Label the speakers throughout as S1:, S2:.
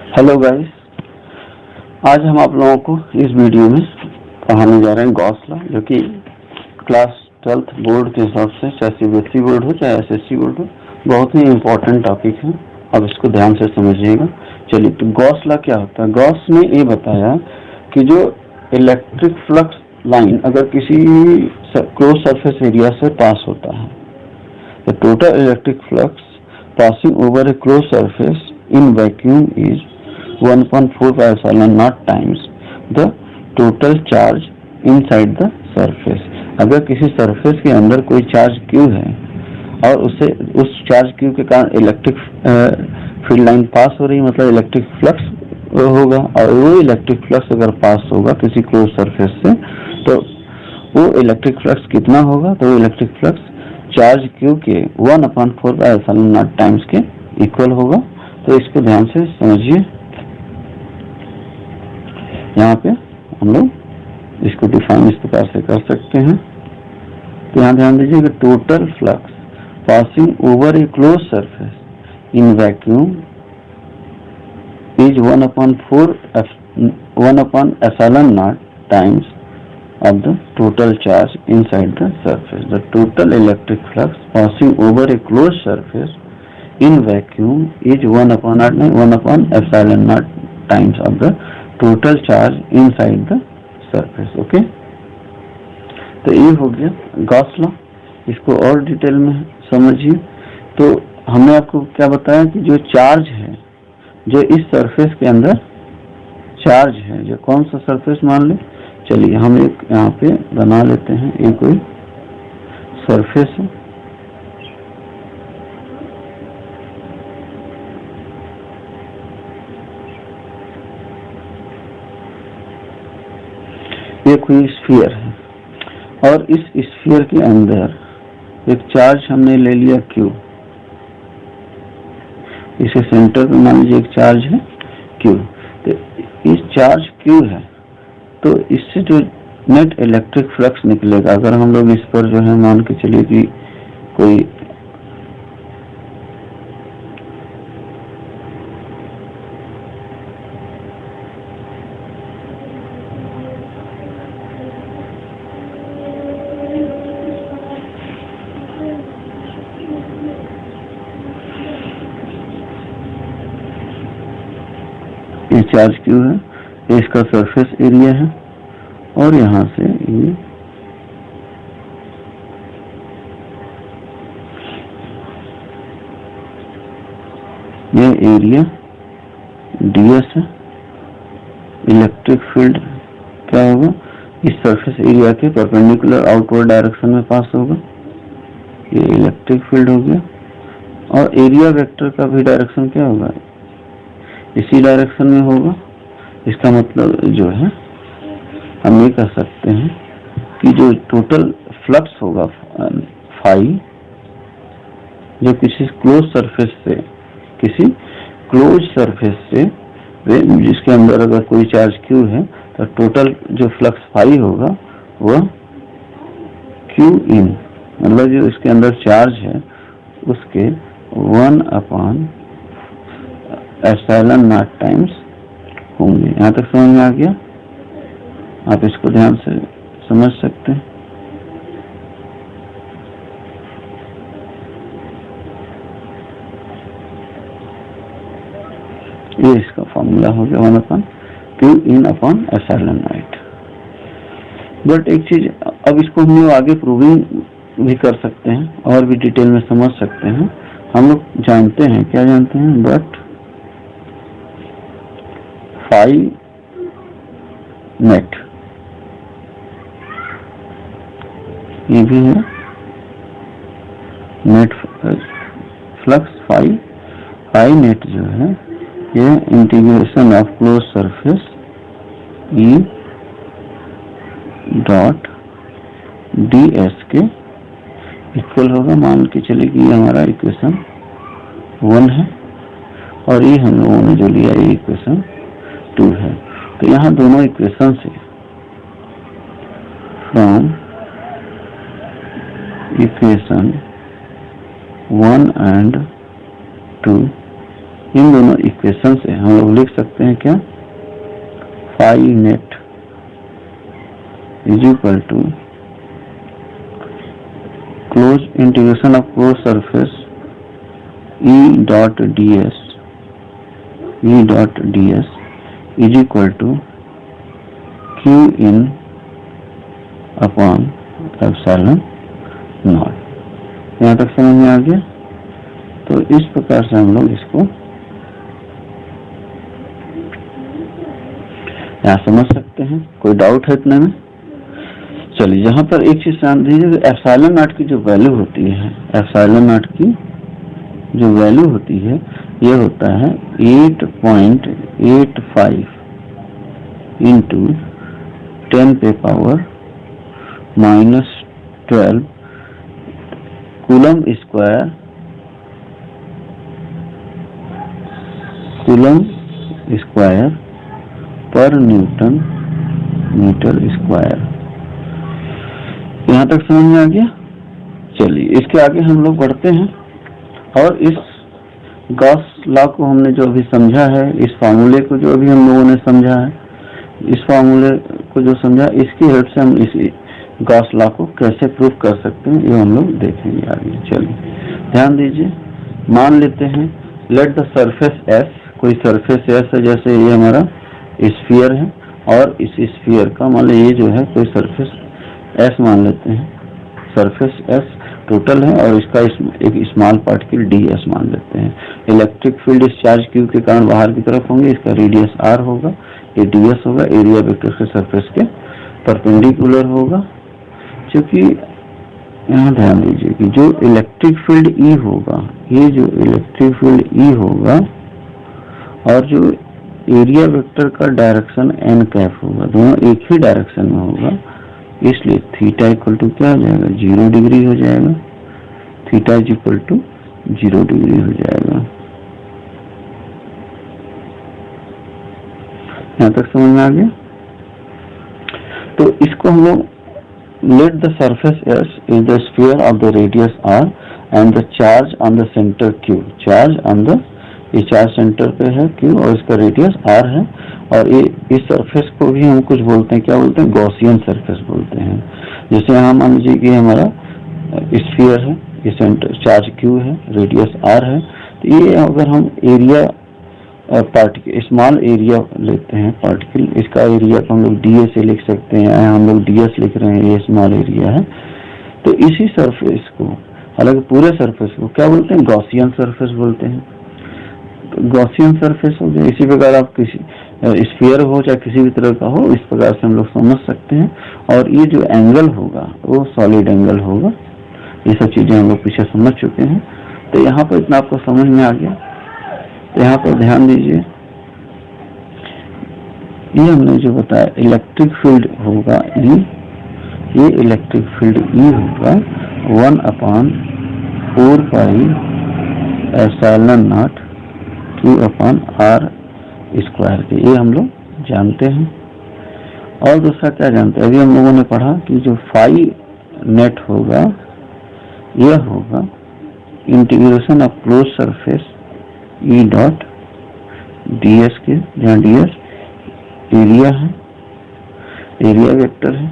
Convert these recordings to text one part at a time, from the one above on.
S1: Hello guys, आज हम आप लोगों को इस वीडियो में पढ़ाने जा रहे हैं गॉस लॉ, जो कि क्लास 12th बोर्ड के हिसाब से, चाहे सीबीएसई बोर्ड हो चाहे एसएससी बोर्ड हो, बहुत ही इम्पोर्टेंट टॉपिक है। अब इसको ध्यान से समझिएगा। चलिए, तो गॉस लॉ क्या होता है? गॉस ने ये बताया कि जो इलेक्ट्रिक फ्लक्स लाइन अगर किसी क्लोज सरफेस एरिया से पास होता है, the total electric flux passing over A close surface in vacuum is 1.4 pi epsilon naught times the total charge inside the surface। अगर किसी सरफेस के अंदर कोई चार्ज Q है और उस चार्ज Q के कारण इलेक्ट्रिक फील्ड लाइन पास हो रही है, मतलब इलेक्ट्रिक फ्लक्स होगा, और वो इलेक्ट्रिक फ्लक्स अगर पास होगा किसी क्लोज सरफेस से, तो वो इलेक्ट्रिक फ्लक्स कितना होगा? तो वो इलेक्ट्रिक फ्लक्स चार्ज Q के 1/4 pi epsilon naught टाइम्स के इक्वल होगा। तो इसको ध्यान से समझिए। यहाँ पे हम लोग इसको डिफाइन इस प्रकार से कर सकते हैं। तो यहाँ ध्यान दीजिए कि total flux passing over A close surface in vacuum is 1/4 epsilon naught times of the total charge inside the surface। The total electric flux passing over a closed surface in vacuum is 1/1 epsilon naught times of the total charge inside the surface। Okay, तो ये हो गया Gauss law. इसको और detail में समझिए। तो हमने आपको क्या बताया कि जो चार्ज है, जो इस सरफेस के अंदर चार्ज है, जो कौन सा सरफेस मान ले, चलिए हम एक यहाँ पे बना लेते हैं। ये कोई सरफेस है, ये कोई स्फीयर है, और इस स्फीयर के अंदर एक चार्ज हमने ले लिया Q। इसे सेंटर पे मान लीजिए एक चार्ज है Q। तो इस चार्ज Q है, तो इससे जो नेट इलेक्ट्रिक फ्लक्स निकलेगा, अगर हम लोग इस पर जो है मान के चलिए कि कोई ये चार्ज Q है, ये इसका सरफेस एरिया है, और यहाँ से ये एरिया ds है। इलेक्ट्रिक फील्ड क्या होगा? इस सरफेस एरिया के परपेंडिकुलर आउटवर्ड डायरेक्शन में पास होगा। ये इलेक्ट्रिक फील्ड हो गया। और एरिया वेक्टर का भी डायरेक्शन क्या होगा? इसी डायरेक्शन में होगा। इसका मतलब जो है, हम ये कह सकते हैं कि जो टोटल फ्लक्स होगा फाई, जो किसी क्लोज सरफेस से जिसके अंदर अगर कोई चार्ज Q है, तो टोटल जो फ्लक्स फाई होगा वह Q इन, मतलब जो इसके अंदर चार्ज है उसके 1/epsilon naught टाइम्स होंगे। यहाँ तक समझ में आ गया? आप इसको ध्यान से समझ सकते हैं। ये इसका फॉर्मूला हो गया 1/Q in upon epsilon naught। But एक चीज, अब इसको हम लोग आगे प्रूविंग भी कर सकते हैं और भी डिटेल में समझ सकते हैं। हम लोग जानते हैं, क्या जानते हैं? बट फाई नेट, ये भी है नेट फ्लक्स फाई नेट जो है, ये integration of close surface E dot ds के इक्वल होगा। मान के चले कि हमारा इक्वेशन 1 है, और ये हम लोगों ने जो लिया ये इक्वेशन 2 है। तो यहाँ दोनों इक्वेशन से फ्रॉम इक्वेशन 1 and 2 इन दोनों इक्वेशन से हम लोग लिख सकते हैं क्या, phi net is equal to close integration of close surface E dot ds is equal to Q in upon epsilon naught. यहाँ तक समझ में आ गया। तो इस प्रकार से हम लोग इसको यहाँ समझ सकते हैं। कोई डाउट है इतने में? चलिए, यहाँ पर एक चीज ध्यान दीजिए, एप्सिलॉन नॉट की जो वैल्यू होती है, एप्सिलॉन नॉट की जो वैल्यू होती है ये होता है 8.85 इंटू 10⁻⁻12 कूलम स्क्वायर पर न्यूटन मीटर स्क्वायर। यहाँ तक समझ में आ गया। चलिए, इसके आगे हम लोग बढ़ते हैं और इस गॉस लॉ को हमने जो अभी समझा है, इस फार्मूले को जो अभी हम लोगों ने समझा है, इस फार्मूले को जो समझा, इसकी हेल्प से हम इस गॉस लॉ को कैसे प्रूव कर सकते हैं ये हम लोग देखेंगे आगे। चलिए ध्यान दीजिए, मान लेते हैं लेट द सरफेस एस, कोई सरफेस एस है, जैसे ये हमारा स्फीयर है और इस स्फीयर का मान लीजिए ये जो है कोई सरफेस एस मान लेते हैं, सरफेस एस टोटल है और इसका एक स्मॉल पार्टिकल डी एस मान लेते हैं। इलेक्ट्रिक फील्ड इस चार्ज क्यू के कारण बाहर की तरफ होंगे, इसका रेडियस आर होगा, ये डी एस होगा, एरिया वेक्टर के सरफेस के परपेंडिकुलर होगा। क्योंकि यहाँ ध्यान दीजिए कि जो इलेक्ट्रिक फील्ड ई होगा, ये जो इलेक्ट्रिक फील्ड ई होगा और जो एरिया वेक्टर का डायरेक्शन एन कैप होगा, दोनों एक ही डायरेक्शन में होगा, इसलिए थीटा इक्वल टू क्या हो जाएगा, 0 डिग्री हो जाएगा। Theta is equal to 0 degree हो जाएगा। यहाँ तक समझ में आ गया। तो इसको हम लोग let the surface S is the sphere of the radius r and the charge on the center q, charge on the, ये चार्ज सेंटर पे है q और इसका रेडियस r है, और ये इस सरफेस को भी हम कुछ बोलते हैं, क्या बोलते हैं, गॉसियन सरफेस बोलते हैं। जैसे यहाँ मान लीजिए कि हमारा स्फीयर है, ये सेंटर चार्ज q है, रेडियस r है, तो ये अगर हम एरिया पार्टिकल, स्मॉल एरिया लेते हैं पार्टिकल, इसका एरिया को हम लोग ds से लिख सकते हैं, हम लोग ds लिख रहे हैं, ये स्मॉल एरिया है। तो इसी सरफेस को, हालांकि पूरे सरफेस को क्या बोलते हैं, गॉसियन सरफेस बोलते हैं। तो गॉसियन सरफेस हो गया। इसी प्रकार आप किसी स्फीयर हो चाहे किसी भी तरह का हो, इस प्रकार से हम लोग समझ सकते हैं। और ये जो एंगल होगा वो सॉलिड एंगल होगा। ये सब चीजें हम लोग पीछे समझ चुके हैं। तो यहाँ पर इतना आपको समझ में आ गया। यहाँ पर ध्यान दीजिए, ये हमने जो बताया इलेक्ट्रिक फील्ड होगा E, ये इलेक्ट्रिक फील्ड E होगा 1/4 pi epsilon naught Q upon R square के, ये हम लोग जानते हैं। और दूसरा क्या जानते हैं, अभी हम लोगों ने पढ़ा कि जो फाई नेट होगा यह होगा integration of close surface E dot ds के, जहाँ ds एरिया है, एरिया वेक्टर है,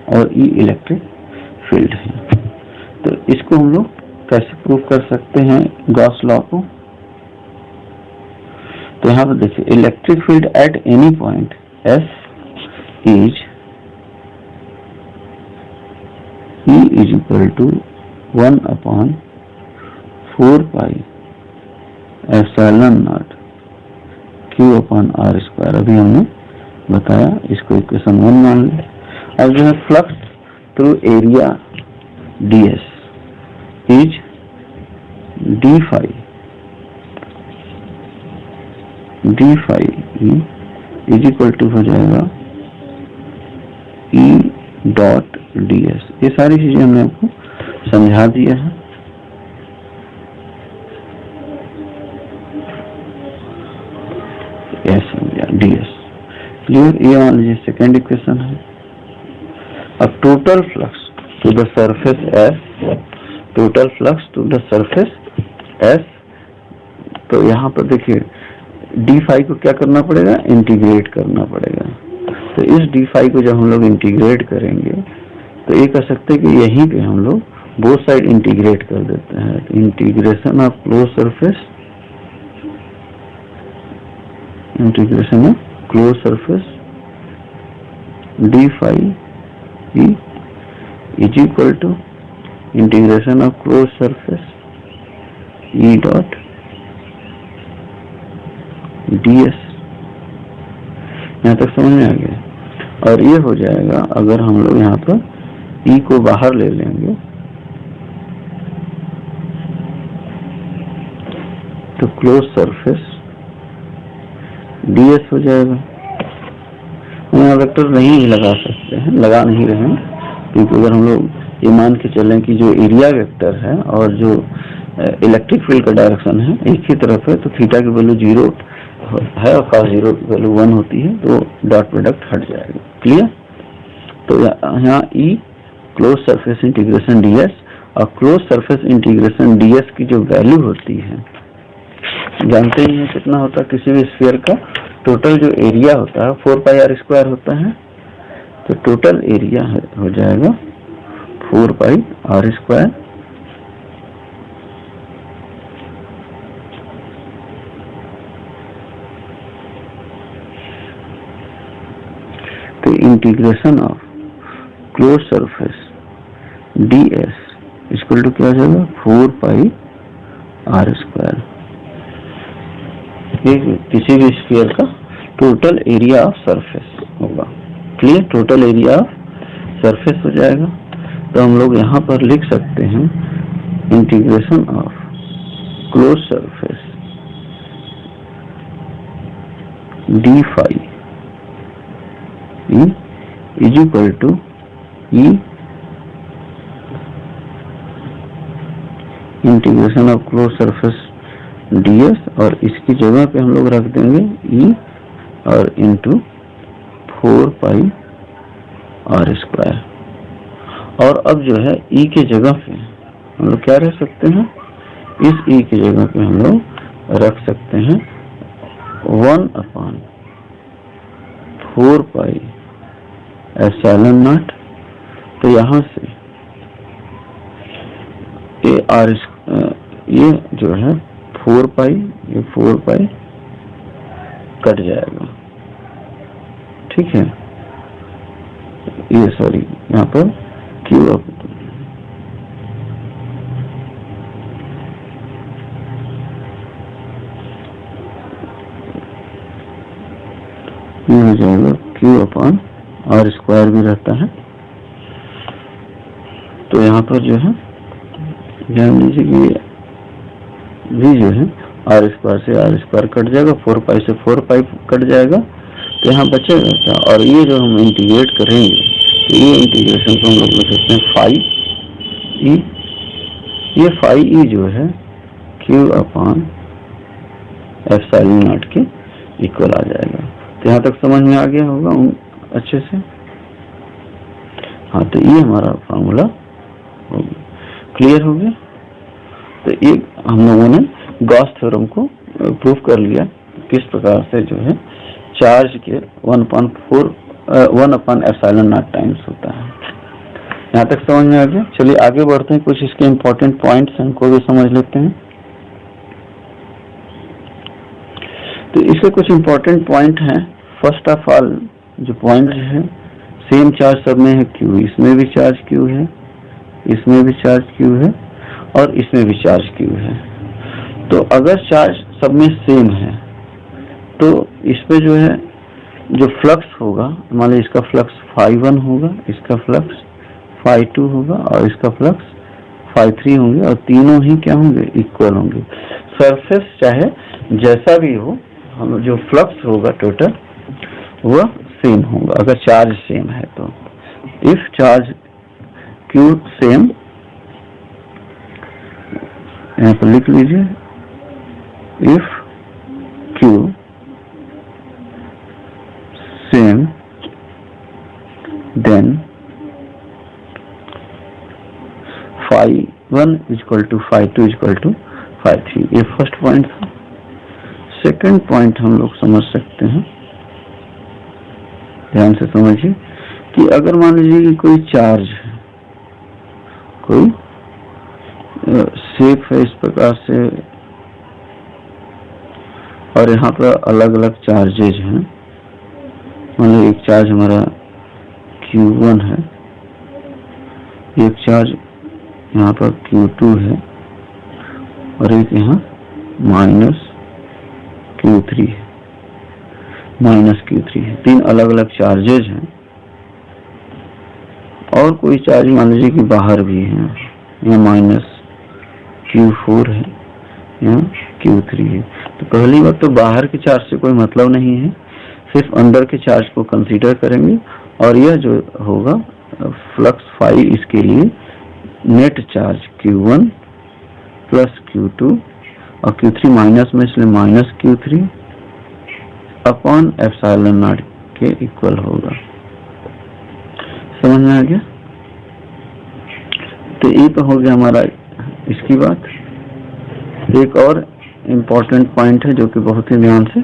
S1: और E इलेक्ट्रिक फील्ड है। तो इसको हम लोग कैसे प्रूव कर सकते हैं गॉस लॉ को? तो यहाँ पर देखिए, electric field at any point S is E is equal to 1/4 pi epsilon naught Q upon R square. अभी हमने बताया, इसको इक्वेशन 1 मान लें। अब जो है flux through area ds is d phi is equal to हो जाएगा E डॉट ds। ये सारी चीजें हमने आपको समझा दिया है। ds clear. ये मान लीजिए सेकेंड इक्वेशन है। अब total flux to the surface S, total flux to the surface S तो यहाँ पर देखिए d5 को क्या करना पड़ेगा, इंटीग्रेट करना पड़ेगा। तो इस d5 को जब हम लोग इंटीग्रेट करेंगे तो ये कह सकते हैं कि यहीं पे हम लोग बोथ साइड इंटीग्रेट कर देते हैं। Integration of close surface, integration of close surface d5 is equal to integration of close surface E dot ds। यहाँ तक समझ में आ गया। और ये हो जाएगा अगर हम लोग यहाँ पर E को बाहर ले लेंगे तो क्लोज सरफेस ds हो जाएगा। यहाँ वेक्टर नहीं लगा सकते हैं, लगा नहीं रहे हैं, क्योंकि अगर हम लोग ये मान के चलें कि जो एरिया वेक्टर है और जो इलेक्ट्रिक फील्ड का डायरेक्शन है एक ही तरफ है, तो थीटा की वैल्यू 0 है और cos 0 की वैल्यू 1 होती है, तो डॉट प्रोडक्ट हट जाएगा। क्लियर? तो यहाँ E close surface integration ds और क्लोज सरफेस इंटीग्रेशन ds की जो वैल्यू होती है, जानते ही हैं कितना होता है किसी भी स्फीयर का टोटल जो एरिया होता है 4πr² होता है। तो टोटल एरिया हो जाएगा 4πr²। तो integration of close surface ds equal to क्या हो जाएगा, 4πr²। ये किसी भी स्फीयर का टोटल एरिया ऑफ सरफेस होगा। Clear? Total area of surface हो जाएगा। तो हम लोग यहाँ पर लिख सकते हैं integration of close surface d5 is equal to E integration of close surface ds, और इसकी जगह पे हम लोग रख देंगे E और इंटू 4πr²। और अब जो है E के जगह पे हम लोग क्या रख सकते हैं, इस E की जगह पे हम लोग रख सकते हैं 1/4πε0। तो यहाँ से ये जो है 4π, ये 4π कट जाएगा। ठीक है, ये सॉरी यहाँ पर Q अप ये हो जाएगा Q/r² भी रहता है। तो यहाँ पर जो है ध्यान दीजिए कि भी जो है r² से r² कट जाएगा, 4π से 4π कट जाएगा, तो यहाँ बचेगा क्या। और ये जो हम इंटीग्रेट करेंगे तो ये इंटीग्रेशन को हम लोग लिख सकते हैं φe। ये φe जो है Q/ε0 के इक्वल आ जाएगा। तो यहाँ तक समझ में आ गया होगा अच्छे से। हाँ, तो ये हमारा फार्मूला हो गया, क्लियर हो गया। तो ये हम लोगों ने गॉस थ्योरम को प्रूव कर लिया किस प्रकार से जो है चार्ज के 1/ε0 टाइम्स होता है। यहाँ तक समझ में आ गया। चलिए आगे बढ़ते हैं, कुछ इसके इम्पोर्टेंट पॉइंट्स हैं उनको भी समझ लेते हैं। तो इसके कुछ इम्पोर्टेंट पॉइंट हैं। फर्स्ट ऑफ ऑल जो पॉइंट है, सेम चार्ज सब में है Q, इसमें भी चार्ज Q है, इसमें भी चार्ज Q है और इसमें भी चार्ज Q है। तो अगर चार्ज सब में सेम है तो इस पे जो है जो फ्लक्स होगा, मान लीजिए इसका फ्लक्स φ1 होगा, इसका फ्लक्स φ2 होगा और इसका फ्लक्स φ3 होंगे, और तीनों ही क्या होंगे, इक्वल होंगे। सरफेस चाहे जैसा भी हो, हम जो फ्लक्स होगा टोटल वह सेम होगा अगर चार्ज सेम है तो। इफ चार्ज Q सेम, यहाँ पर लिख लीजिए, if Q same then φ1 equal to φ2 equal to φ3। ये फर्स्ट पॉइंट था। सेकंड पॉइंट हम लोग समझ सकते हैं, ध्यान से समझिए कि अगर मान लीजिए कि कोई चार्ज है, कोई शेप है इस प्रकार से, और यहाँ पर अलग अलग चार्जेज हैं। मतलब एक चार्ज हमारा Q1 है, एक चार्ज यहाँ पर Q2 है, और एक यहाँ -Q3 है, -Q3 है। तीन अलग अलग चार्जेज हैं। और कोई चार्ज मान लीजिए कि बाहर भी है, यहाँ -Q4 है, यहाँ Q3 है। तो पहली बात तो बाहर के चार्ज से कोई मतलब नहीं है, सिर्फ अंदर के चार्ज को कंसीडर करेंगे। और यह जो होगा फ्लक्स फाई, इसके लिए net charge Q1 plus Q2 और Q3 माइनस में, इसलिए -Q3 अपॉन एप्सिलॉन नॉट के इक्वल होगा। समझ में आ गया? तो ये तो हो गया हमारा इसकी बात। एक और इम्पोर्टेंट पॉइंट है जो कि बहुत ही ध्यान से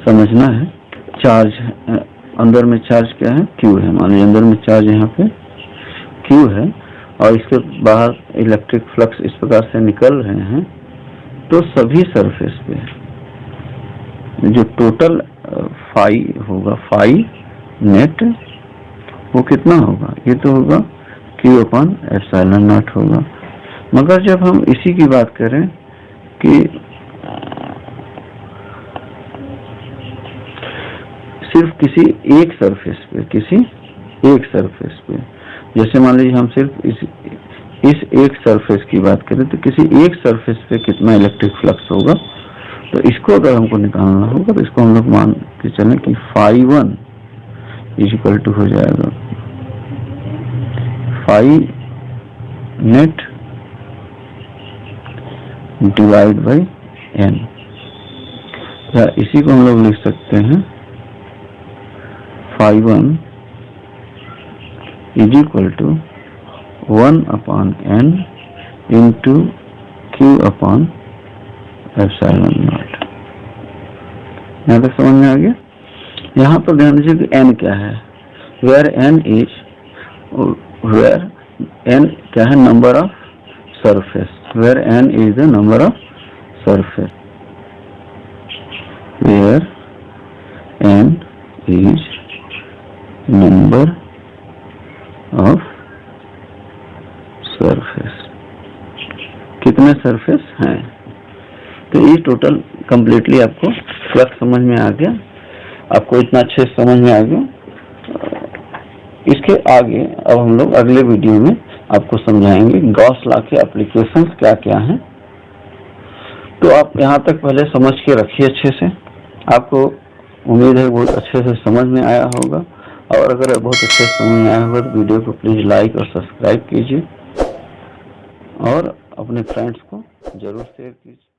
S1: समझना है। चार्ज अंदर में चार्ज क्या है? Q है। मान लीजिए अंदर में चार्ज यहाँ पे Q है और इसके बाहर इलेक्ट्रिक फ्लक्स इस प्रकार से निकल रहे हैं, तो सभी सरफेस पे जो टोटल फाई होगा, फाई नेट, वो कितना होगा? ये तो होगा Q अपॉन एप्सिलॉन नॉट होगा। मगर जब हम इसी की बात करें कि सिर्फ किसी एक सरफेस पे, किसी एक सरफेस पे, जैसे मान लीजिए हम सिर्फ इस एक सरफेस की बात करें, तो किसी एक सरफेस पे कितना इलेक्ट्रिक फ्लक्स होगा, तो इसको अगर हमको निकालना होगा तो इसको हम लोग मान के चलें कि φ1 इक्वल टू हो जाएगा phi net divide by n, या इसी को हम लोग लिख सकते हैं φ1 is equal to 1 upon n into Q upon epsilon naught. यहाँ तक समझ में आ गया? यहाँ पर ध्यान दीजिए कि n क्या है, वेयर n क्या है? Number of surface, where n is the number of surface, where n is number of surface. कितने सरफेस हैं? तो ये टोटल कंप्लीटली आपको फ्लक्स समझ में आ गया, आपको इतना अच्छे से समझ में आ गया। इसके आगे अब हम लोग अगले वीडियो में आपको समझाएंगे गॉस लॉ के एप्लीकेशंस क्या क्या हैं। तो आप यहाँ तक पहले समझ के रखिए अच्छे से, आपको उम्मीद है बहुत अच्छे से समझ में आया होगा। और अगर बहुत अच्छे से समझ में आया होगा तो वीडियो को प्लीज़ लाइक और सब्सक्राइब कीजिए और अपने फ्रेंड्स को जरूर शेयर कीजिए।